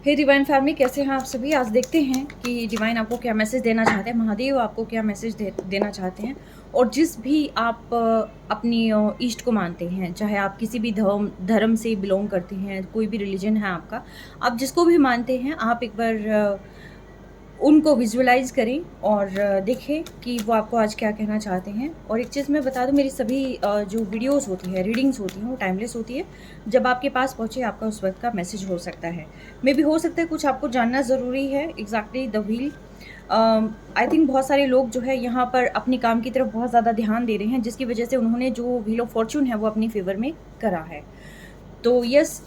हे divine family, कैसे हैं आप सभी। आज देखते हैं कि डिवाइन आपको क्या मैसेज देना चाहते हैं, महादेव आपको क्या मैसेज देना चाहते हैं। और जिस भी आप अपनी ईष्ट को मानते हैं, चाहे आप किसी भी धर्म से बिलोंग करते हैं, कोई भी रिलीजन है आपका, आप जिसको भी मानते हैं, आप एक बार उनको विजुअलाइज़ करें और देखें कि वो आपको आज क्या कहना चाहते हैं। और एक चीज़ मैं बता दूं, मेरी सभी जो वीडियोस होती है, रीडिंग्स होती हैं, वो टाइमलेस होती है। जब आपके पास पहुंचे आपका उस वक्त का मैसेज हो सकता है, मे भी हो सकता है कुछ आपको जानना ज़रूरी है। Exactly the wheel, I think बहुत सारे लोग जो है यहाँ पर अपनी काम की तरफ बहुत ज़्यादा ध्यान दे रहे हैं, जिसकी वजह से उन्होंने जो व्हील ऑफ फॉर्च्यून है वो अपनी फेवर में करा है। तो यस,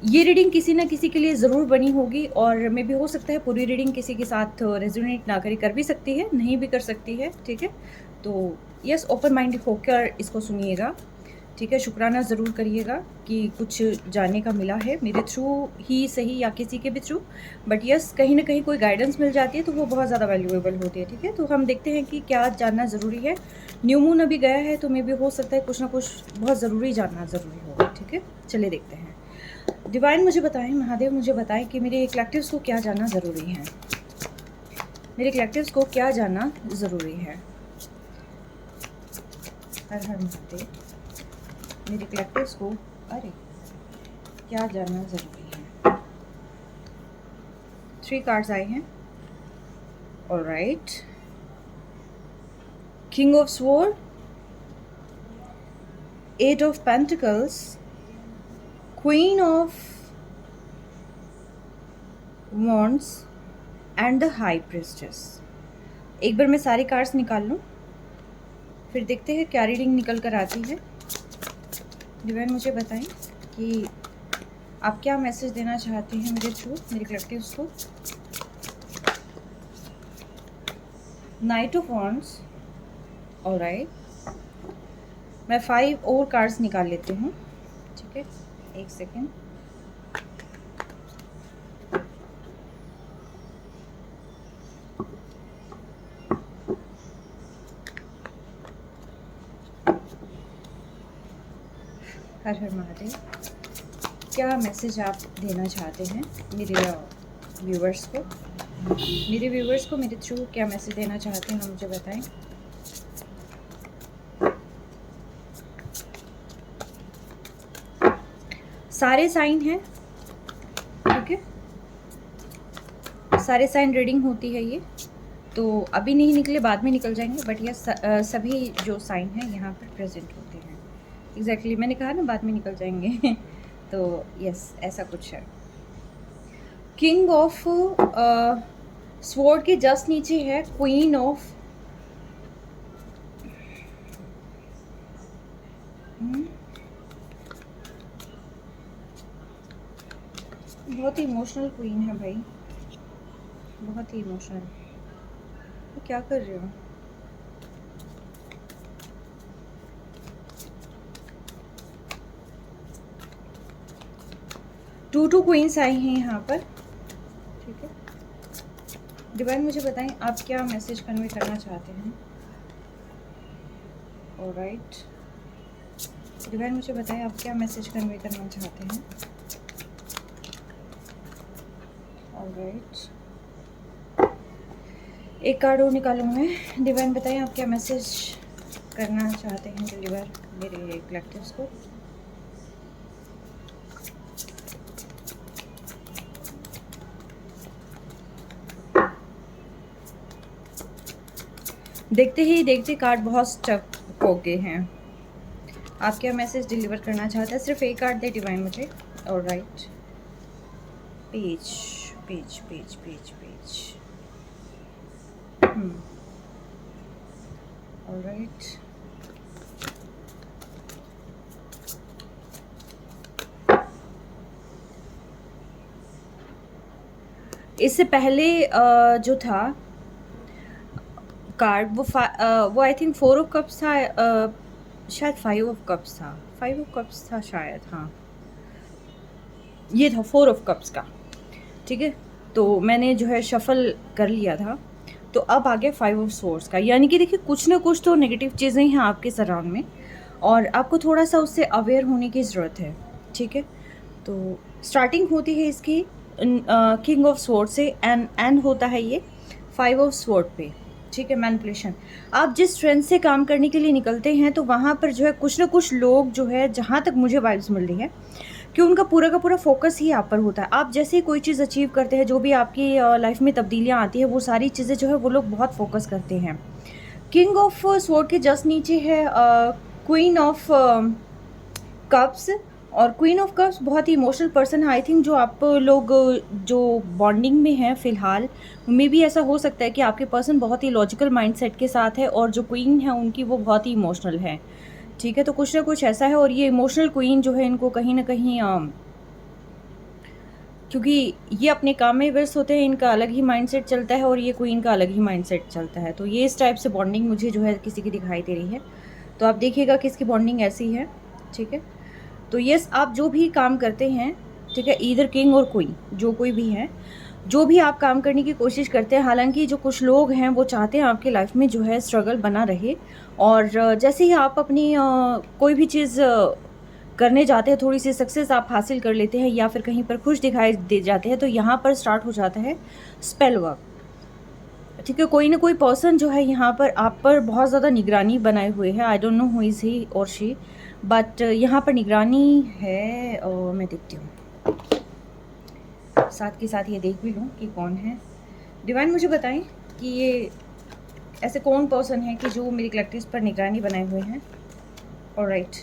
ये रीडिंग किसी ना किसी के लिए ज़रूर बनी होगी, और मे भी हो सकता है पूरी रीडिंग किसी के साथ रेजोनेट ना कर भी सकती है, नहीं भी कर सकती है। ठीक है, तो यस, ओपन माइंड होकर इसको सुनिएगा। ठीक है, शुक्राना ज़रूर करिएगा कि कुछ जानने का मिला है मेरे थ्रू ही सही या किसी के भी थ्रू, बट यस, कहीं ना कहीं कोई गाइडेंस मिल जाती है तो वो बहुत ज़्यादा वैल्यूएबल होती है। ठीक है, तो हम देखते हैं कि क्या जानना ज़रूरी है। न्यू मून अभी गया है, तो मे भी हो सकता है कुछ ना कुछ बहुत ज़रूरी जानना ज़रूरी होगा। ठीक है, चलिए देखते हैं। डिवाइन मुझे बताएं, महादेव मुझे बताएं कि मेरे कलेक्टिव्स को क्या जानना ज़रूरी है। मेरे कलेक्टिव्स को क्या जानना ज़रूरी है। हर हर महादेव, मेरे कलेक्टिव्स को अरे क्या जानना ज़रूरी है। 3 कार्ड्स आए हैं। Alright, king of sword, 8 of pentacles, queen of wands and the high priestess. एक बार मैं सारे कार्ड्स निकाल लूँ, फिर देखते हैं क्या रीडिंग निकल कर आती है। डिवाइन मुझे बताएं कि आप क्या मैसेज देना चाहते हैं मेरे थ्रू, मेरे कलेक्टिव्स को। नाइट ऑफ वॉन्ड्स, ऑलराइट, मैं 5 और कार्ड्स निकाल लेती हूँ। ठीक है, एक सेकेंड। हर हर महादेव, क्या मैसेज आप देना चाहते हैं मेरे व्यूवर्स को। मेरे व्यूवर्स को मेरे थ्रू क्या मैसेज देना चाहते हैं, मुझे बताएं। सारे साइन हैं, ठीक है, सारे साइन रीडिंग होती है ये, तो अभी नहीं निकले, बाद में निकल जाएंगे, बट ये सभी जो साइन हैं यहाँ पर प्रेजेंट होते हैं। एग्जैक्टली, मैंने कहा ना बाद में निकल जाएंगे तो यस, ऐसा कुछ है। किंग ऑफ स्वॉर्ड के जस्ट नीचे है क्वीन ऑफ बहुत ही इमोशनल क्वीन है भाई, बहुत ही इमोशनल। तो क्या कर रहे हो। टू क्वींस आई हैं यहाँ पर। ठीक है, डिवाइन मुझे बताएं आप क्या मैसेज कन्वे करना चाहते हैं। ऑलराइट, डिवाइन मुझे बताएं आप क्या मैसेज कन्वे करना चाहते हैं। ऑलराइट, एक कार्ड और निकालूँ मैं। डिवाइन बताएं आप क्या मैसेज करना चाहते हैं डिलीवर मेरे कलेक्टिव्स को। देखते ही देखते कार्ड बहुत स्टक हो गए हैं। आप क्या मैसेज डिलीवर करना चाहते हैं। सिर्फ एक कार्ड दे डिवाइन मुझे। Alright, page page page page page, alright, इससे पहले जो था कार्ड वो आई थिंक 4 ऑफ कप्स था, शायद 5 ऑफ कप्स था, 5 ऑफ कप्स था शायद, हाँ ये था 4 ऑफ कप्स का। ठीक है, तो मैंने जो है शफल कर लिया था, तो अब आ गया 5 ऑफ सोर्स का। यानी कि देखिए कुछ ना कुछ तो नेगेटिव चीज़ें हैं आपके सराउंड में, और आपको थोड़ा सा उससे अवेयर होने की ज़रूरत है। ठीक है, तो स्टार्टिंग होती है इसकी किंग ऑफ स्वॉर्ड से, एंड होता है ये 5 ऑफ स्वॉर्ड पे। ठीक है, मैनिपुलेशन। आप जिस स्ट्रेंथ से काम करने के लिए निकलते हैं तो वहाँ पर जो है कुछ ना कुछ लोग जो है, जहाँ तक मुझे वाइब्स मिल रही है कि उनका पूरा का पूरा फोकस ही आप पर होता है। आप जैसे ही कोई चीज़ अचीव करते हैं, जो भी आपकी लाइफ में तब्दीलियाँ आती है, वो सारी चीज़ें जो है वो लोग बहुत फोकस करते हैं। किंग ऑफ स्वॉर्ड के जस्ट नीचे है क्वीन ऑफ कप्स, और क्वीन ऑफ कप्स बहुत ही इमोशनल पर्सन है। आई थिंक जो आप लोग जो बॉन्डिंग में हैं फ़िलहाल, मे भी ऐसा हो सकता है कि आपके पर्सन बहुत ही लॉजिकल माइंडसेट के साथ है और जो क्वीन है उनकी वो बहुत ही इमोशनल है। ठीक है, तो कुछ ना कुछ ऐसा है। और ये इमोशनल क्वीन जो है, इनको कहीं ना कहीं क्योंकि ये अपने काम में व्यस्त होते हैं, इनका अलग ही माइंडसेट चलता है और ये क्वीन का अलग ही माइंडसेट चलता है। तो ये इस टाइप से बॉन्डिंग मुझे जो है किसी की दिखाई दे रही है। तो आप देखिएगा किसकी बॉन्डिंग ऐसी है। ठीक है, तो यस, आप जो भी काम करते हैं, ठीक है, ईदर किंग और क्वीन, जो कोई भी है, जो भी आप काम करने की कोशिश करते हैं, हालांकि जो कुछ लोग हैं वो चाहते हैं आपकी लाइफ में जो है स्ट्रगल बना रहे, और जैसे ही आप अपनी कोई भी चीज़ करने जाते हैं, थोड़ी सी सक्सेस आप हासिल कर लेते हैं या फिर कहीं पर खुश दिखाई दे जाते हैं, तो यहाँ पर स्टार्ट हो जाता है स्पेल वर्क। ठीक है, कोई ना कोई पर्सन जो है यहाँ पर आप पर बहुत ज़्यादा निगरानी बनाए हुए है। I don't know who is he और शी, बट यहाँ पर निगरानी है। और मैं देखती हूँ, साथ के साथ ये देख भी लूँ कि कौन है। डिवाइन मुझे बताएं कि ये ऐसे कौन पर्सन है कि जो मेरी कलेक्टिव्स पर निगरानी बनाए हुए हैं। ऑलराइट,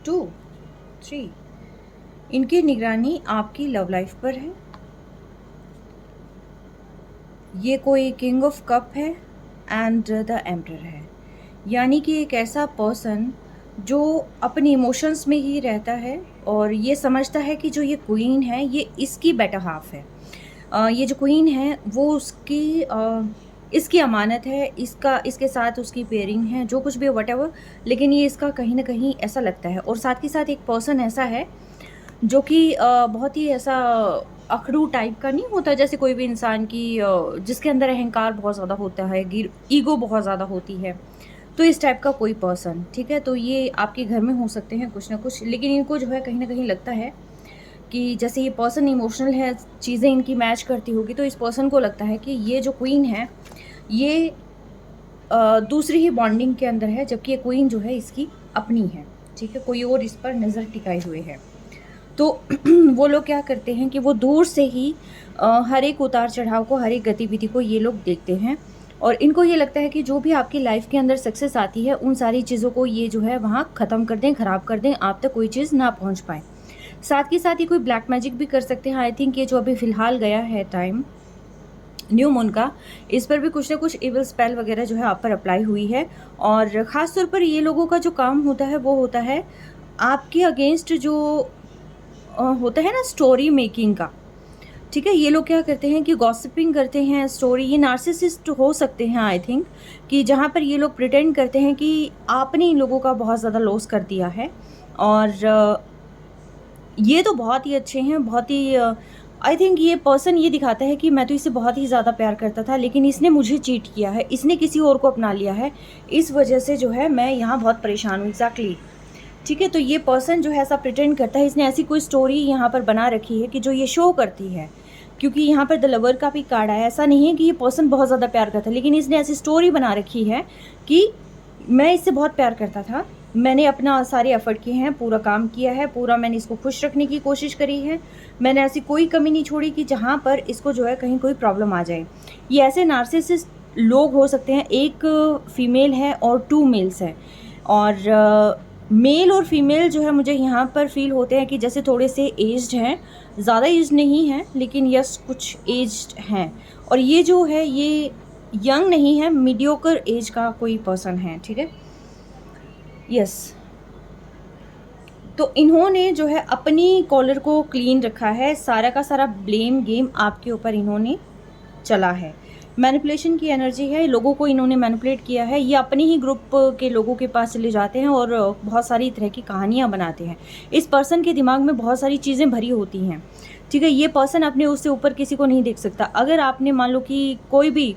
2, 3, इनकी निगरानी आपकी लव लाइफ पर है। ये कोई किंग ऑफ कप है एंड द एम्परर है, यानी कि एक ऐसा पर्सन जो अपनी इमोशंस में ही रहता है और ये समझता है कि जो ये क्वीन है ये इसकी बेटर हाफ है। ये जो क्वीन है वो उसकी इसकी अमानत है, इसके साथ उसकी पेयरिंग है, जो कुछ भी व्हाटएवर, लेकिन ये इसका कहीं ना कहीं ऐसा लगता है। और साथ ही साथ एक पर्सन ऐसा है जो कि बहुत ही ऐसा अखड़ू टाइप का नहीं होता, जैसे कोई भी इंसान की जिसके अंदर अहंकार बहुत ज़्यादा होता है, ईगो बहुत ज़्यादा होती है, तो इस टाइप का कोई पर्सन। ठीक है, तो ये आपके घर में हो सकते हैं कुछ ना कुछ, लेकिन इनको जो है कहीं ना कहीं लगता है कि जैसे ये पर्सन इमोशनल है, चीज़ें इनकी मैच करती होगी, तो इस पर्सन को लगता है कि ये जो क्वीन है ये दूसरी ही बॉन्डिंग के अंदर है, जबकि ये क्वीन जो है इसकी अपनी है। ठीक है, कोई और इस पर नज़र टिकाए हुए है। तो वो लोग क्या करते हैं कि वो दूर से ही हर एक उतार चढ़ाव को, हर एक गतिविधि को ये लोग देखते हैं, और इनको ये लगता है कि जो भी आपकी लाइफ के अंदर सक्सेस आती है उन सारी चीज़ों को ये जो है वहाँ ख़त्म कर दें, ख़राब कर दें, आप तक कोई चीज़ ना पहुँच पाए। साथ ही साथ ये कोई ब्लैक मैजिक भी कर सकते हैं। आई थिंक ये जो अभी फ़िलहाल गया है टाइम न्यू मून का, इस पर भी कुछ ना कुछ इविल स्पेल वगैरह जो है आप पर अप्लाई हुई है। और ख़ास तौर पर ये लोगों का जो काम होता है वो होता है आपके अगेंस्ट जो होता है ना स्टोरी मेकिंग का। ठीक है, ये लोग क्या करते हैं कि गॉसिपिंग करते हैं, स्टोरी, ये नार्सिसिस्ट हो सकते हैं आई थिंक, कि जहाँ पर ये लोग प्रिटेंड करते हैं कि आपने इन लोगों का बहुत ज़्यादा लॉस कर दिया है। और ये तो बहुत ही अच्छे हैं, बहुत ही आई थिंक ये पर्सन ये दिखाता है कि मैं तो इसे बहुत ही ज़्यादा प्यार करता था, लेकिन इसने मुझे चीट किया है, इसने किसी और को अपना लिया है, इस वजह से जो है मैं यहाँ बहुत परेशान हूँ। एग्जैक्टली। ठीक है, तो ये पर्सन जो है ऐसा प्रिटेंड करता है, इसने ऐसी कोई स्टोरी यहाँ पर बना रखी है कि जो ये शो करती है, क्योंकि यहाँ पर द लवर का भी कार्ड आया। ऐसा नहीं है कि ये पर्सन बहुत ज़्यादा प्यार करता है, लेकिन इसने ऐसी स्टोरी बना रखी है कि मैं इससे बहुत प्यार करता था, मैंने अपना सारे एफर्ट किए हैं, पूरा काम किया है, पूरा मैंने इसको खुश रखने की कोशिश करी है, मैंने ऐसी कोई कमी नहीं छोड़ी कि जहाँ पर इसको जो है कहीं कोई प्रॉब्लम आ जाए। ये ऐसे नार्सिसिस्ट लोग हो सकते हैं, एक फीमेल है और 2 मेल्स हैं, और मेल और फीमेल जो है मुझे यहाँ पर फील होते हैं कि जैसे थोड़े से एज्ड हैं, ज़्यादा एज नहीं है लेकिन यस कुछ एज्ड हैं, और ये जो है ये यंग नहीं है, मीडियोकर एज का कोई पर्सन है। ठीक है, यस। तो इन्होंने जो है अपनी कॉलर को क्लीन रखा है, सारा का सारा ब्लेम गेम आपके ऊपर इन्होंने चला है। मैनिपुलेशन की एनर्जी है, लोगों को इन्होंने मैनिपुलेट किया है, ये अपने ही ग्रुप के लोगों के पास चले जाते हैं और बहुत सारी तरह की कहानियाँ बनाते हैं। इस पर्सन के दिमाग में बहुत सारी चीज़ें भरी होती हैं। ठीक है, ये पर्सन अपने उससे ऊपर किसी को नहीं देख सकता। अगर आपने मान लो कि कोई भी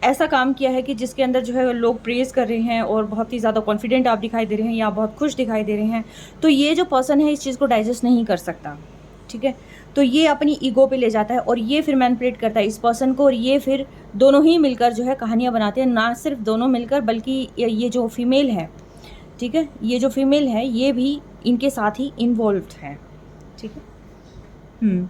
ऐसा काम किया है कि जिसके अंदर जो है लोग प्रेज़ कर रहे हैं और बहुत ही ज़्यादा कॉन्फिडेंट आप दिखाई दे रहे हैं या बहुत खुश दिखाई दे रहे हैं, तो ये जो पर्सन है इस चीज़ को डाइजेस्ट नहीं कर सकता। ठीक है। तो ये अपनी ईगो पे ले जाता है और ये फिर मैनिपुलेट करता है इस पर्सन को, और ये फिर दोनों ही मिलकर जो है कहानियाँ बनाते हैं। ना सिर्फ दोनों मिलकर, बल्कि ये जो फीमेल है, ठीक है, ये जो फीमेल है ये भी इनके साथ ही इन्वॉल्व्ड है, ठीक है।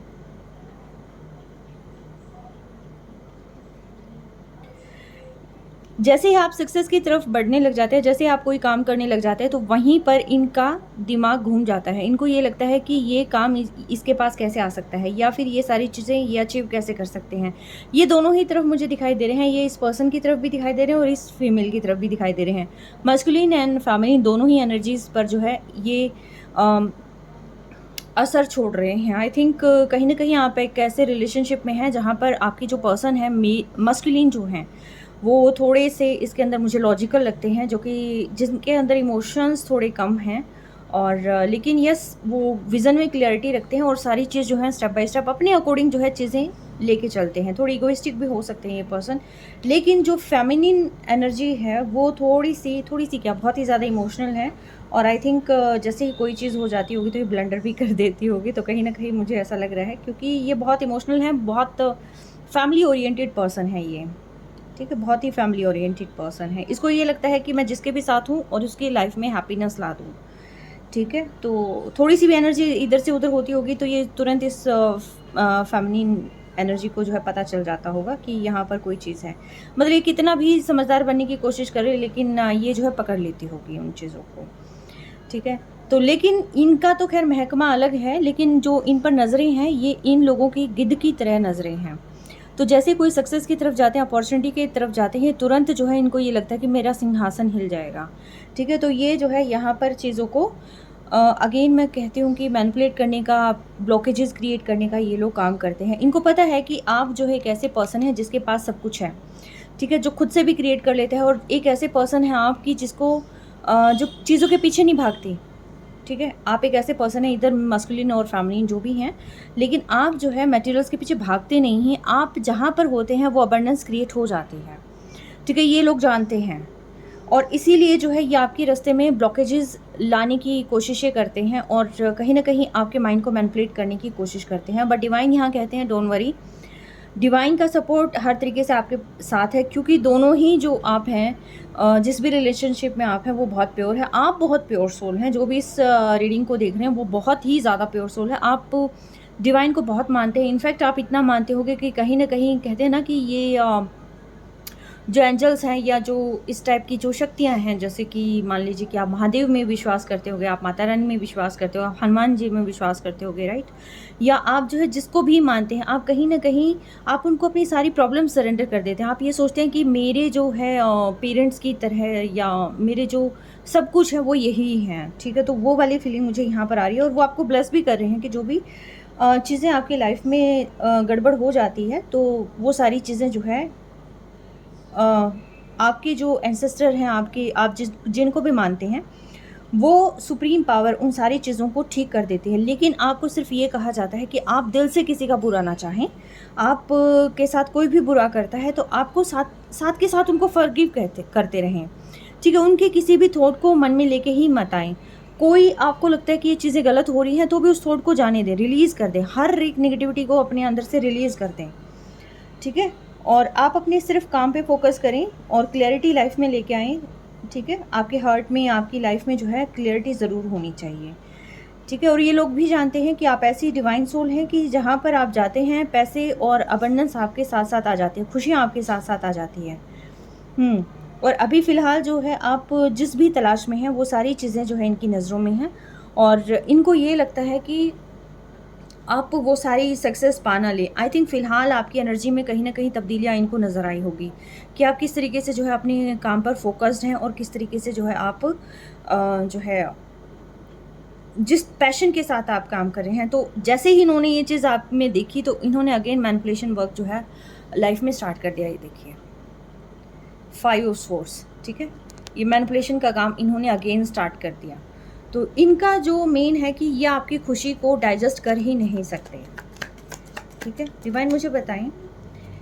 जैसे ही आप सक्सेस की तरफ बढ़ने लग जाते हैं, जैसे आप कोई काम करने लग जाते हैं, तो वहीं पर इनका दिमाग घूम जाता है। इनको ये लगता है कि ये काम इसके पास कैसे आ सकता है, या फिर ये सारी चीज़ें ये अचीव कैसे कर सकते हैं। ये दोनों ही तरफ मुझे दिखाई दे रहे हैं, ये इस पर्सन की तरफ भी दिखाई दे रहे हैं और इस फीमेल की तरफ भी दिखाई दे रहे हैं। मस्कुलिन एंड फेमिनिन दोनों ही एनर्जीज़ पर जो है ये असर छोड़ रहे हैं। आई थिंक कहीं ना कहीं आप एक ऐसे रिलेशनशिप में हैं जहाँ पर आपकी जो पर्सन है, मस्कुलिन जो हैं, वो थोड़े से इसके अंदर मुझे लॉजिकल लगते हैं, जो कि जिनके अंदर इमोशंस थोड़े कम हैं, और लेकिन यस वो विज़न में क्लियरिटी रखते हैं और सारी चीज़ जो है स्टेप बाय स्टेप अपने अकॉर्डिंग जो है चीज़ें लेके चलते हैं। थोड़ी इगोइस्टिक भी हो सकते हैं ये पर्सन, लेकिन जो फेमिनिन एनर्जी है वो थोड़ी सी क्या बहुत ही ज़्यादा इमोशनल है। और आई थिंक जैसे ही कोई चीज़ हो जाती होगी तो ये ब्लंडर भी कर देती होगी, तो कहीं ना कहीं मुझे ऐसा लग रहा है, क्योंकि ये बहुत इमोशनल है, बहुत फैमिली ओरिएंटेड पर्सन है ये, ठीक है, बहुत ही फैमिली ओरिएंटेड पर्सन है। इसको ये लगता है कि मैं जिसके भी साथ हूँ और उसकी लाइफ में हैप्पीनेस ला दूँ, ठीक है। तो थोड़ी सी भी एनर्जी इधर से उधर होती होगी तो ये तुरंत इस फेमिनिन एनर्जी को जो है पता चल जाता होगा कि यहाँ पर कोई चीज़ है। मतलब ये कितना भी समझदार बनने की कोशिश करे, लेकिन ये जो है पकड़ लेती होगी उन चीज़ों को, ठीक है। तो लेकिन इनका तो खैर महकमा अलग है, लेकिन जो इन पर नज़रें हैं ये इन लोगों की गिद्ध की तरह नज़रें हैं। तो जैसे कोई सक्सेस की तरफ जाते हैं, अपॉर्चुनिटी की तरफ जाते हैं, तुरंत जो है इनको ये लगता है कि मेरा सिंहासन हिल जाएगा, ठीक है। तो ये जो है यहाँ पर चीज़ों को अगेन मैं कहती हूँ कि मैनिपुलेट करने का, ब्लॉकेजेस क्रिएट करने का ये लोग काम करते हैं। इनको पता है कि आप जो है एक ऐसे पर्सन है जिसके पास सब कुछ है, ठीक है, जो खुद से भी क्रिएट कर लेते हैं, और एक ऐसे पर्सन है आपकी जिसको जो चीज़ों के पीछे नहीं भागती, ठीक है। आप एक ऐसे पर्सन है, इधर मस्कुलिन और फेमिनिन जो भी हैं, लेकिन आप जो है मटेरियल्स के पीछे भागते नहीं हैं। आप जहाँ पर होते हैं वो अबंडेंस क्रिएट हो जाती है, ठीक है, ये लोग जानते हैं। और इसीलिए जो है ये आपके रास्ते में ब्लॉकेजेस लाने की कोशिशें करते हैं और कहीं ना कहीं आपके माइंड को मैनिपुलेट करने की कोशिश करते हैं। बट डिवाइन यहाँ कहते हैं डोंट वरी, डिवाइन का सपोर्ट हर तरीके से आपके साथ है, क्योंकि दोनों ही जो आप हैं, जिस भी रिलेशनशिप में आप हैं वो बहुत प्योर है। आप बहुत प्योर सोल हैं, जो भी इस रीडिंग को देख रहे हैं वो बहुत ही ज़्यादा प्योर सोल है। आप डिवाइन को बहुत मानते हैं। इनफैक्ट आप इतना मानते होगे कि कहीं ना कहीं कहते हैं ना कि ये जो एंजल्स हैं या जो इस टाइप की जो शक्तियां हैं, जैसे कि मान लीजिए कि आप महादेव में विश्वास करते होगे, आप माता रानी में विश्वास करते हो, आप हनुमान जी में विश्वास करते होगे, राइट, या आप जो है जिसको भी मानते हैं, आप कहीं ना कहीं आप उनको अपनी सारी प्रॉब्लम सरेंडर कर देते हैं। आप ये सोचते हैं कि मेरे जो है पेरेंट्स की तरह या मेरे जो सब कुछ है वो यही हैं, ठीक है। तो वो वाली फीलिंग मुझे यहाँ पर आ रही है, और वो आपको ब्लेस भी कर रहे हैं कि जो भी चीज़ें आपकी लाइफ में गड़बड़ हो जाती है, तो वो सारी चीज़ें जो है आपके जो एंसेस्टर हैं, आपके आप जिनको भी मानते हैं, वो सुप्रीम पावर उन सारी चीज़ों को ठीक कर देती है। लेकिन आपको सिर्फ ये कहा जाता है कि आप दिल से किसी का बुरा ना चाहें। आप के साथ कोई भी बुरा करता है तो आपको साथ के साथ उनको फॉरगिव करते रहें, ठीक है। उनके किसी भी थॉट को मन में लेके ही मत आएँ। कोई आपको लगता है कि ये चीज़ें गलत हो रही हैं तो भी उस थॉट को जाने दें, रिलीज़ कर दें, हर एक नेगेटिविटी को अपने अंदर से रिलीज़ कर दें, ठीक है। और आप अपने सिर्फ काम पे फोकस करें और क्लैरिटी लाइफ में लेके आएँ, ठीक है। आपके हार्ट में, आपकी लाइफ में जो है क्लैरिटी ज़रूर होनी चाहिए, ठीक है। और ये लोग भी जानते हैं कि आप ऐसी डिवाइन सोल हैं कि जहाँ पर आप जाते हैं पैसे और अबंडेंस आपके साथ साथ आ जाती है, खुशियाँ आपके साथ साथ आ जाती हैं। और अभी फ़िलहाल जो है आप जिस भी तलाश में हैं वो सारी चीज़ें जो है इनकी नज़रों में हैं, और इनको ये लगता है कि आप वो सारी सक्सेस पा ना ले। आई थिंक फ़िलहाल आपकी एनर्जी में कहीं ना कहीं तब्दीलियाँ इनको नज़र आई होगी कि आप किस तरीके से जो है अपने काम पर फोकस्ड हैं, और किस तरीके से जो है आप जो है जिस पैशन के साथ आप काम कर रहे हैं। तो जैसे ही इन्होंने ये चीज़ आप में देखी तो इन्होंने अगेन मैनिपुलेशन वर्क जो है लाइफ में स्टार्ट कर दिया। ये देखिए 5 ऑफ स्वॉर्ड्स, ठीक है, ये मैनिपुलेशन का काम इन्होंने अगेन स्टार्ट कर दिया। तो इनका जो मेन है कि ये आपकी खुशी को डाइजेस्ट कर ही नहीं सकते, ठीक है। डिवाइन मुझे बताएं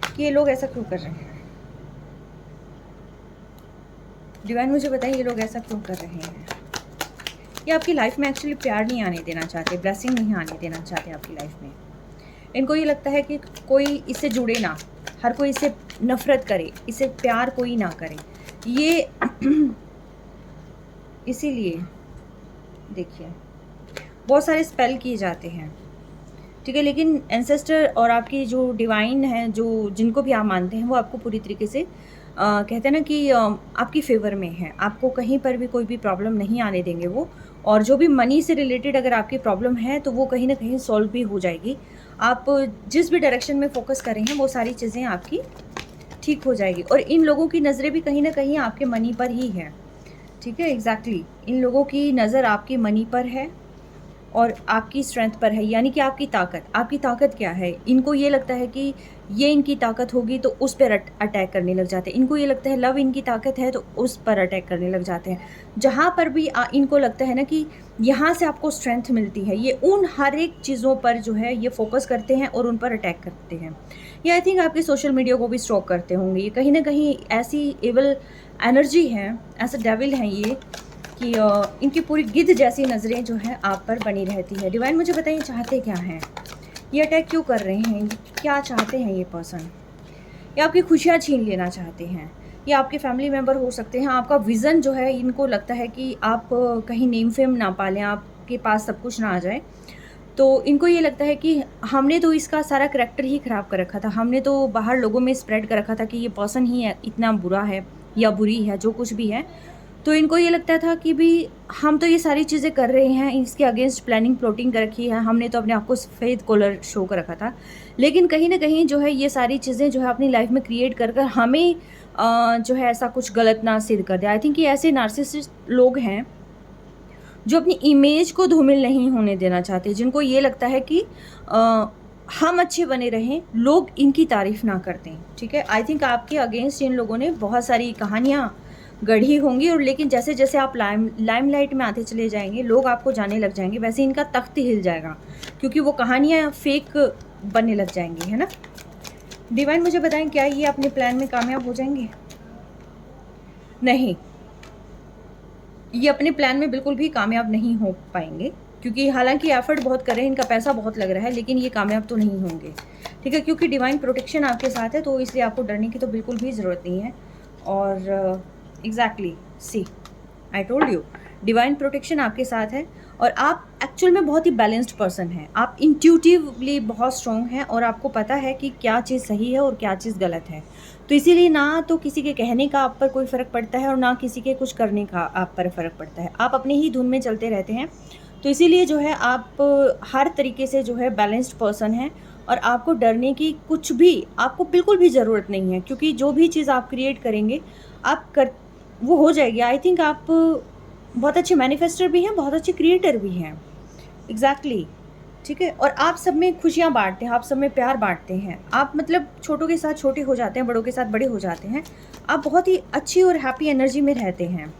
कि ये लोग ऐसा क्यों कर रहे हैं। डिवाइन मुझे बताएं ये लोग ऐसा क्यों कर रहे हैं। ये आपकी लाइफ में एक्चुअली प्यार नहीं आने देना चाहते, ब्लेसिंग नहीं आने देना चाहते आपकी लाइफ में। इनको ये लगता है कि कोई इससे जुड़े ना, हर कोई इससे नफ़रत करे, इससे प्यार कोई ना करे। ये इसीलिए देखिए बहुत सारे स्पेल किए जाते हैं, ठीक है, लेकिन एंसेस्टर और आपकी जो डिवाइन है, जो जिनको भी आप मानते हैं, वो आपको पूरी तरीके से कहते हैं ना कि आपकी फेवर में है। आपको कहीं पर भी कोई भी प्रॉब्लम नहीं आने देंगे वो। और जो भी मनी से रिलेटेड अगर आपकी प्रॉब्लम है तो वो कहीं ना कहीं सॉल्व भी हो जाएगी। आप जिस भी डायरेक्शन में फोकस कर रहे हैं वो सारी चीज़ें आपकी ठीक हो जाएगी। और इन लोगों की नज़रें भी कहीं ना कहीं आपके मनी पर ही है, ठीक है, एग्जैक्टली इन लोगों की नज़र आपकी मनी पर है और आपकी स्ट्रेंथ पर है, यानी कि आपकी ताकत क्या है। इनको ये लगता है कि ये इनकी ताकत होगी तो उस पर अटैक करने लग जाते हैं। इनको ये लगता है लव इनकी ताकत है तो उस पर अटैक करने लग जाते हैं। जहाँ पर भी इनको लगता है ना कि यहाँ से आपको स्ट्रेंथ मिलती है, ये उन हर एक चीज़ों पर जो है ये फोकस करते हैं और उन पर अटैक करते हैं। ये आई थिंक आपके सोशल मीडिया को भी स्टॉक करते होंगे। ये कहीं ना कहीं ऐसी एवल एनर्जी है, ऐसा डेविल है ये कि इनकी पूरी गिद्ध जैसी नज़रें जो है आप पर बनी रहती है। डिवाइन मुझे बताइए चाहते क्या हैं, ये अटैक क्यों कर रहे हैं, क्या चाहते हैं ये पर्सन। ये आपकी खुशियाँ छीन लेना चाहते हैं, ये आपके फैमिली मेम्बर हो सकते हैं। आपका विज़न जो है इनको लगता है कि आप कहीं नेम फेम ना पालें, आपके पास सब कुछ ना आ जाए। तो इनको ये लगता है कि हमने तो इसका सारा करैक्टर ही ख़राब कर रखा था, हमने तो बाहर लोगों में स्प्रेड कर रखा था कि ये पर्सन ही इतना बुरा है या बुरी है, जो कुछ भी है। तो इनको ये लगता था कि भी हम तो ये सारी चीज़ें कर रहे हैं, इसके अगेंस्ट प्लानिंग प्लॉटिंग कर रखी है, हमने तो अपने आप को सफ़ेद कॉलर शो कर रखा था। लेकिन कहीं ना कहीं जो है ये सारी चीज़ें जो है अपनी लाइफ में क्रिएट कर कर हमें जो है ऐसा कुछ गलत ना सिद्ध कर दिया। आई थिंक ये ऐसे नार्सिसिस्ट लोग हैं जो अपनी इमेज को धूमिल नहीं होने देना चाहते, जिनको ये लगता है कि हम अच्छे बने रहें, लोग इनकी तारीफ़ ना करते हैं, ठीक है। आई थिंक आपके अगेंस्ट इन लोगों ने बहुत सारी कहानियाँ गढ़ी होंगी, और लेकिन जैसे जैसे आप लाइमलाइट में आते चले जाएंगे, लोग आपको जाने लग जाएंगे, वैसे इनका तख्त हिल जाएगा, क्योंकि वो कहानियाँ फेक बनने लग जाएंगी, है ना। डिवाइन मुझे बताएं क्या ये अपने प्लान में कामयाब हो जाएंगे? नहीं, ये अपने प्लान में बिल्कुल भी कामयाब नहीं हो पाएंगे, क्योंकि हालांकि एफर्ट बहुत कर रहे हैं, इनका पैसा बहुत लग रहा है, लेकिन ये कामयाब तो नहीं होंगे, ठीक है, क्योंकि डिवाइन प्रोटेक्शन आपके साथ है। तो इसलिए आपको डरने की तो बिल्कुल भी ज़रूरत नहीं है। और exactly see I told you, divine protection आपके साथ है। और आप एक्चुअल में बहुत ही बैलेंस्ड पर्सन हैं, आप इंट्यूटिवली बहुत स्ट्रॉन्ग हैं, और आपको पता है कि क्या चीज़ सही है और क्या चीज़ गलत है। तो इसीलिए ना तो किसी के कहने का आप पर कोई फ़र्क पड़ता है और ना किसी के कुछ करने का आप पर फ़र्क पड़ता है, आप अपने ही धुन में चलते रहते हैं। तो इसीलिए जो है आप हर तरीके से जो है बैलेंस्ड पर्सन हैं, और आपको डरने की कुछ भी आपको बिल्कुल भी ज़रूरत नहीं है, क्योंकि जो भी चीज़ आप क्रिएट करेंगे वो हो जाएगी। आई थिंक आप बहुत अच्छे मैनिफेस्टर भी हैं, बहुत अच्छे क्रिएटर भी हैं, एग्जैक्टली ठीक है। और आप सब में खुशियाँ बांटते हैं, आप सब में प्यार बांटते हैं, आप मतलब छोटों के साथ छोटे हो जाते हैं, बड़ों के साथ बड़े हो जाते हैं, आप बहुत ही अच्छी और हैप्पी एनर्जी में रहते हैं।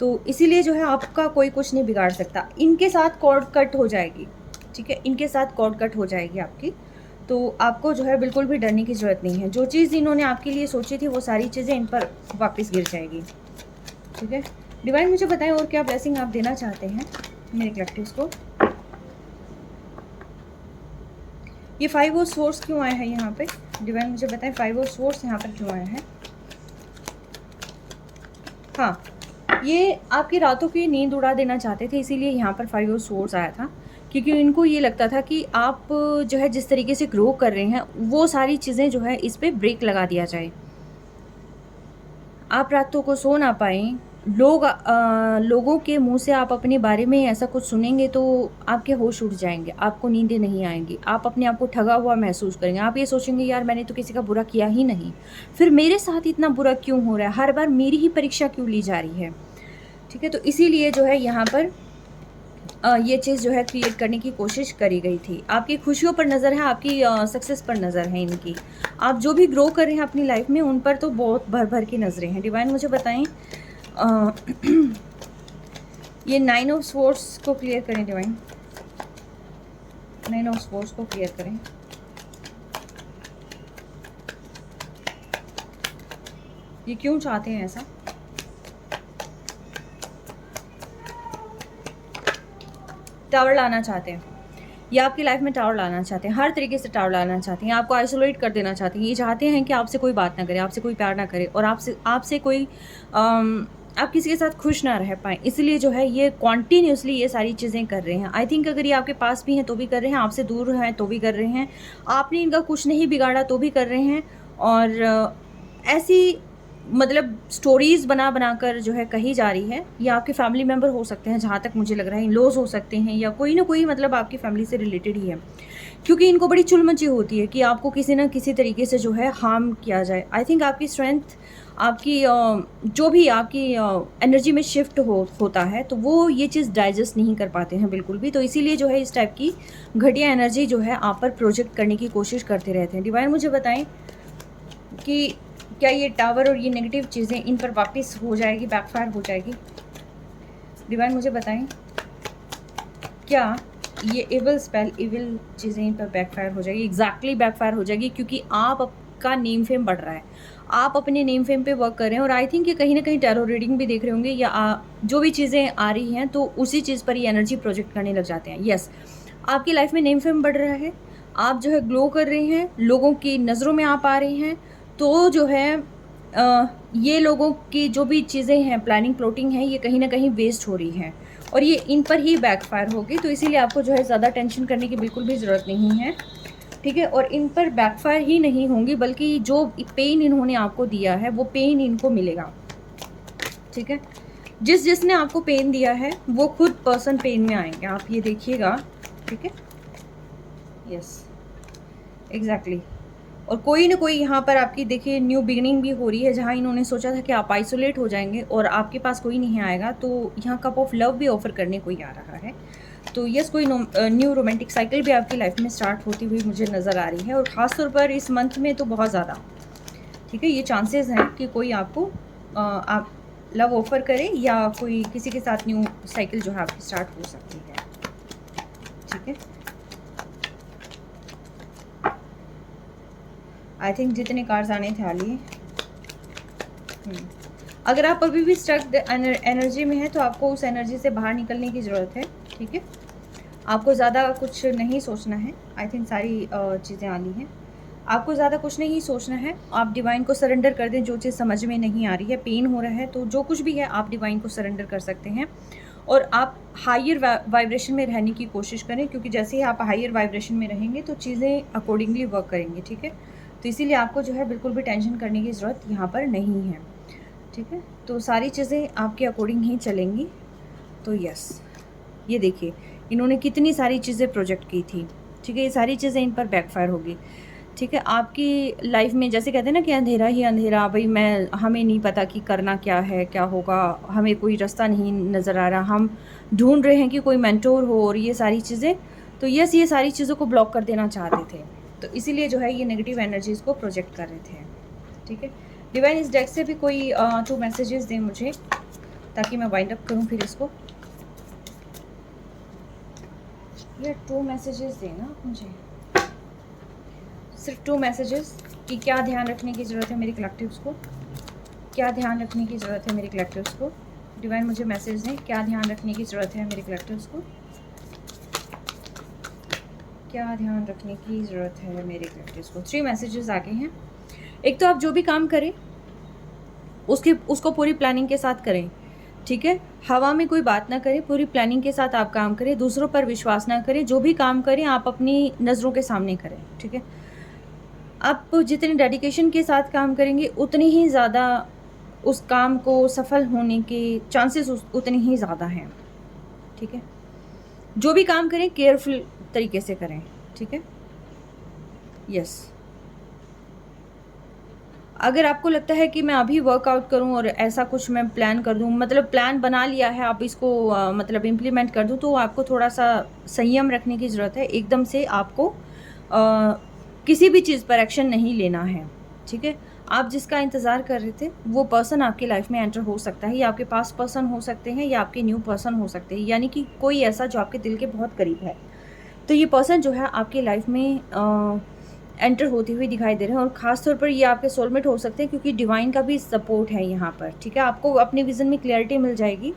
तो इसीलिए जो है आपका कोई कुछ नहीं बिगाड़ सकता। इनके साथ कॉर्ड कट हो जाएगी, ठीक है, इनके साथ कॉर्ड कट हो जाएगी आपकी। तो आपको जो है बिल्कुल भी डरने की ज़रूरत नहीं है। जो चीज़ इन्होंने आपके लिए सोची थी वो सारी चीज़ें इन पर वापस गिर जाएगी, ठीक है। डिवाइन मुझे बताएं और क्या ब्लेसिंग आप देना चाहते हैं मेरे कलेक्टिव्स को। ये 5 ऑफ सोर्स क्यों आया है यहाँ पे? डिवाइन मुझे बताएं 5 ऑफ सोर्स यहाँ पर क्यों आया है? हाँ, ये आपकी रातों की नींद उड़ा देना चाहते थे, इसीलिए यहाँ पर 5 ऑफ सोर्स आया था, क्योंकि इनको ये लगता था कि आप जो है जिस तरीके से ग्रो कर रहे हैं वो सारी चीज़ें जो है इस पर ब्रेक लगा दिया जाए, आप रातों को सो ना पाएँ। लोगों के मुंह से आप अपने बारे में ऐसा कुछ सुनेंगे तो आपके होश उड़ जाएंगे, आपको नींदें नहीं आएंगी, आप अपने आप को ठगा हुआ महसूस करेंगे। आप ये सोचेंगे यार मैंने तो किसी का बुरा किया ही नहीं, फिर मेरे साथ इतना बुरा क्यों हो रहा है, हर बार मेरी ही परीक्षा क्यों ली जा रही है, ठीक है। तो इसीलिए जो है यहाँ पर ये चीज़ जो है क्रिएट करने की कोशिश करी गई थी। आपकी खुशियों पर नज़र है, आपकी सक्सेस पर नज़र है इनकी। आप जो भी ग्रो कर रहे हैं अपनी लाइफ में उन पर तो बहुत भर भर की नज़रें हैं। डिवाइन मुझे बताएं ये 9 ऑफ स्वॉर्ड्स को क्लियर करें। डिवाइन 9 ऑफ स्वॉर्ड्स को क्लियर करें। ये क्यों चाहते हैं ऐसा? टावर लाना चाहते हैं, या आपकी लाइफ में टावर लाना चाहते हैं, हर तरीके से टावर लाना चाहते हैं, आपको आइसोलेट कर देना चाहते हैं। ये चाहते हैं कि आपसे कोई बात ना करे, आपसे कोई प्यार ना करे, और आपसे कोई आप किसी के साथ खुश ना रह पाएँ। इसलिए जो है ये कॉन्टीन्यूसली ये सारी चीज़ें कर रहे हैं। आई थिंक अगर ये आपके पास भी हैं तो भी कर रहे हैं, आपसे दूर हैं तो भी कर रहे हैं, आपने इनका कुछ नहीं बिगाड़ा तो भी कर रहे हैं। और ऐसी मतलब स्टोरीज़ बना कर जो है कही जा रही है। ये आपके फैमिली मेम्बर हो सकते हैं, जहाँ तक मुझे लग रहा है इन-लॉज़ हो सकते हैं, या कोई ना कोई मतलब आपकी फैमिली से रिलेटेड ही है, क्योंकि इनको बड़ी चुल-मची होती है कि आपको किसी न किसी तरीके से जो है हार्म किया जाए। आई थिंक आपकी स्ट्रेंथ, आपकी जो भी आपकी एनर्जी में शिफ्ट होता है, तो वो ये चीज़ डाइजेस्ट नहीं कर पाते हैं बिल्कुल भी। तो इसीलिए जो है इस टाइप की घटिया एनर्जी जो है आप पर प्रोजेक्ट करने की कोशिश करते रहते हैं। डिवाइन मुझे बताएं कि क्या ये टावर और ये नेगेटिव चीज़ें इन पर वापस हो जाएगी, बैकफायर हो जाएगी? डिवाइन मुझे बताएं क्या ये एविल स्पेल, एविल चीज़ें इन पर बैकफायर हो जाएगी? एग्जैक्टली बैकफायर हो जाएगी, क्योंकि आपका नेम फेम बढ़ रहा है, आप अपने नेम फेम पे वर्क कर रहे हैं। और आई थिंक ये कहीं ना कहीं टैरो रीडिंग भी देख रहे होंगे, या जो भी चीज़ें आ रही हैं तो उसी चीज़ पर ये एनर्जी प्रोजेक्ट करने लग जाते हैं। यस, आपकी लाइफ में नेम फेम बढ़ रहा है, आप जो है ग्लो कर रहे हैं, लोगों की नज़रों में आप आ रहे हैं। तो जो है ये लोगों की जो भी चीज़ें हैं, प्लानिंग प्लॉटिंग है, ये कहीं ना कहीं वेस्ट हो रही है, और ये इन पर ही बैकफायर होगी। तो इसीलिए आपको जो है ज़्यादा टेंशन करने की बिल्कुल भी ज़रूरत नहीं है, ठीक है। और इन पर बैकफायर ही नहीं होंगी, बल्कि जो पेन इन्होंने आपको दिया है वो पेन इनको मिलेगा, ठीक है। जिसने आपको पेन दिया है वो खुद पर्सन पेन में आएंगे, आप ये देखिएगा, ठीक है। Yes, exactly. और कोई ना कोई यहाँ पर आपकी देखिए न्यू बिगिनिंग भी हो रही है, जहाँ इन्होंने सोचा था कि आप आइसोलेट हो जाएंगे और आपके पास कोई नहीं आएगा, तो यहाँ कप ऑफ लव भी ऑफर करने कोई आ रहा है। तो यस, कोई न्यू रोमांटिक साइकिल भी आपकी लाइफ में स्टार्ट होती हुई मुझे नज़र आ रही है, और ख़ासतौर पर इस मंथ में तो बहुत ज़्यादा, ठीक है। ये चांसेस हैं कि कोई आपको आप लव ऑफर करे, या कोई किसी के साथ न्यू साइकिल जो है आपकी स्टार्ट हो सकती है, ठीक है। आई थिंक जितने कार्ड्स आने थे आ लिए। अगर आप अभी भी स्टक एनर्जी में है तो आपको उस एनर्जी से बाहर निकलने की ज़रूरत है, ठीक है। आपको ज़्यादा कुछ नहीं सोचना है। आई थिंक सारी चीज़ें आनी हैं, आपको ज़्यादा कुछ नहीं सोचना है। आप डिवाइन को सरेंडर कर दें, जो चीज़ समझ में नहीं आ रही है, पेन हो रहा है, तो जो कुछ भी है आप डिवाइन को सरेंडर कर सकते हैं। और आप हायर वाइब्रेशन में रहने की कोशिश करें, क्योंकि जैसे ही आप हायर वाइब्रेशन में रहेंगे तो चीज़ें अकॉर्डिंगली वर्क करेंगी, ठीक है। तो इसीलिए आपको जो है बिल्कुल भी टेंशन करने की ज़रूरत यहाँ पर नहीं है, ठीक है। तो सारी चीज़ें आपके अकॉर्डिंग ही चलेंगी। तो यस, ये देखिए इन्होंने कितनी सारी चीज़ें प्रोजेक्ट की थी, ठीक है। ये सारी चीज़ें इन पर बैकफायर होगी, ठीक है। आपकी लाइफ में जैसे कहते हैं ना कि अंधेरा ही अंधेरा, भाई हमें नहीं पता कि करना क्या है, क्या होगा, हमें कोई रास्ता नहीं नज़र आ रहा, हम ढूंढ रहे हैं कि कोई मेंटोर हो, और ये सारी चीज़ें। तो यस, ये सारी चीज़ों को ब्लॉक कर देना चाहते थे, तो इसीलिए जो है ये नेगेटिव एनर्जीज़ को प्रोजेक्ट कर रहे थे, ठीक है। डिवाइन इस डेक से भी कोई 2 मैसेजेस दें मुझे, ताकि मैं वाइंड अप करूं फिर इसको। ये 2 मैसेजेस देना मुझे, सिर्फ 2 मैसेजेस, कि क्या ध्यान रखने की ज़रूरत है मेरे कलेक्टिव्स को, क्या ध्यान रखने की ज़रूरत है मेरे कलेक्टिव्स को। डिवाइन मुझे मैसेज दें, क्या ध्यान रखने की ज़रूरत है मेरे कलेक्टिव्स को, क्या ध्यान रखने की ज़रूरत है मेरे कलेक्टिव्स को। 3 मैसेजेस आ गए हैं। एक तो आप जो भी काम करें उसको पूरी प्लानिंग के साथ करें, ठीक है। हवा में कोई बात ना करें, पूरी प्लानिंग के साथ आप काम करें, दूसरों पर विश्वास ना करें। जो भी काम करें आप अपनी नज़रों के सामने करें, ठीक है। आप जितने डेडिकेशन के साथ काम करेंगे उतनी ही ज़्यादा उस काम को सफल होने के चांसेस उतने ही ज़्यादा हैं, ठीक है। जो भी काम करें केयरफुल तरीके से करें, ठीक है। यस, अगर आपको लगता है कि मैं अभी वर्कआउट करूं और ऐसा कुछ मैं प्लान कर दूं, मतलब प्लान बना लिया है, आप इसको मतलब इम्प्लीमेंट कर दूं, तो आपको थोड़ा सा संयम रखने की ज़रूरत है। एकदम से आपको किसी भी चीज़ पर एक्शन नहीं लेना है, ठीक है। आप जिसका इंतज़ार कर रहे थे वो पर्सन आपकी लाइफ में एंटर हो सकता है, या आपके पास पर्सन हो सकते हैं, या आपके न्यू पर्सन हो सकते हैं, यानी कि कोई ऐसा जो आपके दिल के बहुत करीब है। तो ये पर्सन जो है आपकी लाइफ में एंटर होती हुई दिखाई दे रहे हैं, और ख़ास तौर पर ये आपके सोलमेट हो सकते हैं, क्योंकि डिवाइन का भी सपोर्ट है यहाँ पर, ठीक है। आपको अपने विज़न में क्लैरिटी मिल जाएगी,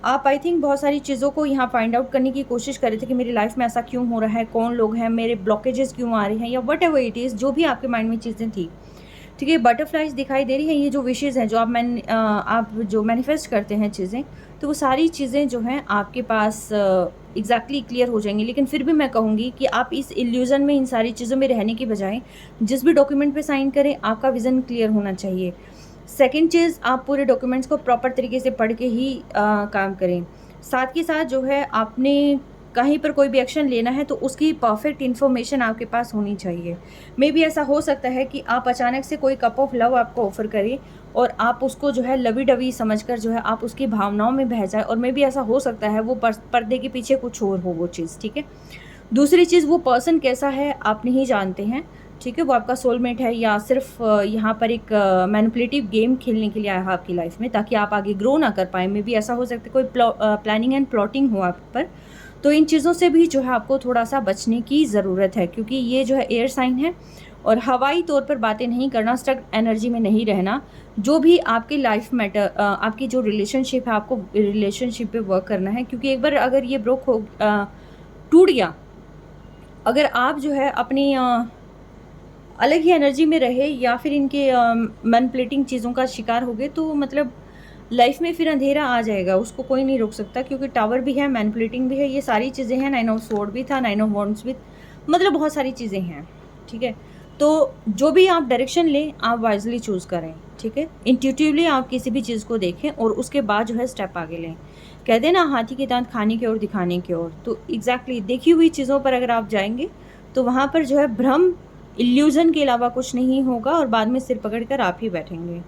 आप आई थिंक बहुत सारी चीज़ों को यहाँ फाइंड आउट करने की कोशिश कर रहे थे कि मेरी लाइफ में ऐसा क्यों हो रहा है, कौन लोग हैं, मेरे ब्लॉकेजेस क्यों आ रहे हैं, या वट एवर इट इज़, जो भी आपके माइंड में चीज़ें थी। ठीक है, बटरफ्लाइज दिखाई दे रही हैं, ये जो विशेज़ हैं, जो आप जो मैनिफेस्ट करते हैं चीज़ें, तो वो सारी चीज़ें जो हैं आपके पास एग्जैक्टली क्लियर हो जाएंगी। लेकिन फिर भी मैं कहूँगी कि आप इस इल्यूज़न में, इन सारी चीज़ों में रहने की बजाय जिस भी डॉक्यूमेंट पे साइन करें, आपका विज़न क्लियर होना चाहिए। सेकंड चीज़, आप पूरे डॉक्यूमेंट्स को प्रॉपर तरीके से पढ़ के ही काम करें। साथ के साथ जो है, आपने कहीं पर कोई भी एक्शन लेना है तो उसकी परफेक्ट इन्फॉर्मेशन आपके पास होनी चाहिए। मे बी ऐसा हो सकता है कि आप अचानक से कोई कप ऑफ लव आपको ऑफ़र करे और आप उसको जो है लवी-डवी समझकर जो है आप उसकी भावनाओं में बह जाए, और मे बी ऐसा हो सकता है वो पर्दे के पीछे कुछ और हो वो चीज़, ठीक है? दूसरी चीज़, वो पर्सन कैसा है आप नहीं जानते हैं, ठीक है? वो आपका सोलमेट है या सिर्फ यहाँ पर एक मैनिपुलेटिव गेम खेलने के लिए आया है आपकी लाइफ में, ताकि आप आगे ग्रो ना कर पाएँ। मे बी ऐसा हो सकता है कोई प्लानिंग एंड प्लॉटिंग हो आप पर। तो इन चीज़ों से भी जो है आपको थोड़ा-सा बचने की ज़रूरत है, क्योंकि ये जो है एयर साइन है, और हवाई तौर पर बातें नहीं करना, स्टक एनर्जी में नहीं रहना। जो भी आपकी लाइफ मैटर, आपकी जो रिलेशनशिप है, आपको रिलेशनशिप पे वर्क करना है, क्योंकि एक बार अगर ये टूट गया, अगर आप जो है अपनी अलग ही एनर्जी में रहे या फिर इनके मैनिपुलेटिंग चीज़ों का शिकार हो गए, तो मतलब लाइफ में फिर अंधेरा आ जाएगा, उसको कोई नहीं रोक सकता, क्योंकि टावर भी है, मैनिपुलेटिंग भी है, ये सारी चीज़ें हैं। 9 ऑफ स्वॉर्ड भी था, 9 ऑफ वॉन्ड्स भी, मतलब बहुत सारी चीज़ें हैं, ठीक है? तो जो भी आप डायरेक्शन लें, आप वाइजली चूज़ करें, ठीक है? इंट्यूटिवली आप किसी भी चीज़ को देखें और उसके बाद जो है स्टेप आगे लें। कहते हैं ना, हाथी के दांत खाने की ओर, दिखाने की ओर। तो एग्जैक्टली देखी हुई चीज़ों पर अगर आप जाएंगे, तो वहाँ पर जो है भ्रम, इल्यूज़न के अलावा कुछ नहीं होगा, और बाद में सिर पकड़ कर आप ही बैठेंगे।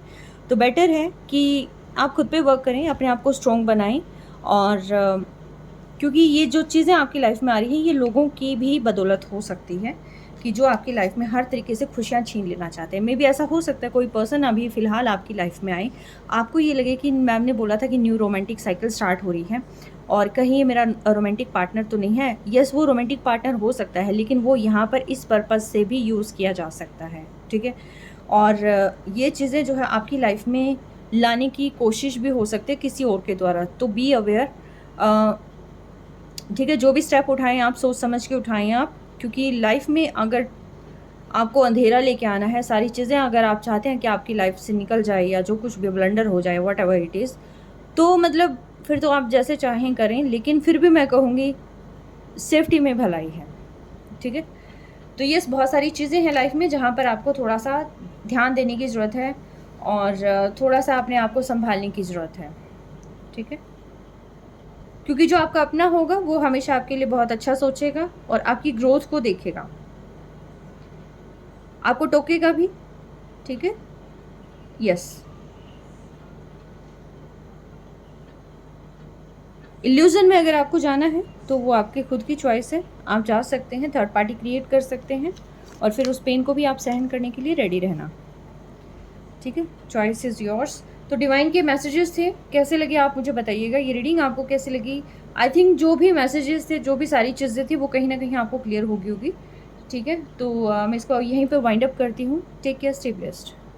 तो बेटर है कि आप खुद पे वर्क करें, अपने आप को स्ट्रॉन्ग बनाएं, और क्योंकि ये जो चीज़ें आपकी लाइफ में आ रही हैं, ये लोगों की भी बदौलत हो सकती है, कि जो आपकी लाइफ में हर तरीके से खुशियाँ छीन लेना चाहते हैं। मे बी ऐसा हो सकता है कोई पर्सन अभी फ़िलहाल आपकी लाइफ में आए, आपको ये लगे कि मैम ने बोला था कि न्यू रोमांटिक साइकिल स्टार्ट हो रही है, और कहीं ये मेरा रोमांटिक पार्टनर तो नहीं है। यस, वो रोमांटिक पार्टनर हो सकता है, लेकिन वो यहाँ पर इस पर्पज़ से भी यूज़ किया जा सकता है, ठीक है? और ये चीज़ें जो है आपकी लाइफ में लाने की कोशिश भी हो सकती है किसी और के द्वारा। तो बी अवेयर, ठीक है? जो भी स्टेप उठाएं आप सोच समझ के उठाएं आप, क्योंकि लाइफ में अगर आपको अंधेरा लेके आना है, सारी चीज़ें अगर आप चाहते हैं कि आपकी लाइफ से निकल जाए, या जो कुछ भी ब्लंडर हो जाए, वट एवर इट इज़, तो मतलब फिर तो आप जैसे चाहें करें, लेकिन फिर भी मैं कहूँगी सेफ्टी में भलाई है, ठीक है? तो यस, बहुत सारी चीज़ें हैं लाइफ में जहाँ पर आपको थोड़ा सा ध्यान देने की ज़रूरत है, और थोड़ा सा अपने आप को संभालने की ज़रूरत है, ठीक है? क्योंकि जो आपका अपना होगा वो हमेशा आपके लिए बहुत अच्छा सोचेगा और आपकी ग्रोथ को देखेगा, आपको टोकेगा भी, ठीक है? यस। इल्यूज़न में अगर आपको जाना है तो वो आपकी खुद की चॉइस है, आप जा सकते हैं, थर्ड पार्टी क्रिएट कर सकते हैं, और फिर उस पेन को भी आप सहन करने के लिए रेडी रहना, ठीक है? Choice is yours. तो डिवाइन के मैसेजेस थे, कैसे लगे आप मुझे बताइएगा। ये रीडिंग आपको कैसी लगी? आई थिंक जो भी मैसेजेस थे, जो भी सारी चीज़ें थी, वो कहीं ना कहीं आपको क्लियर होगी, ठीक है? तो मैं इसको यहीं पर वाइंड अप करती हूँ। Take care, stay blessed.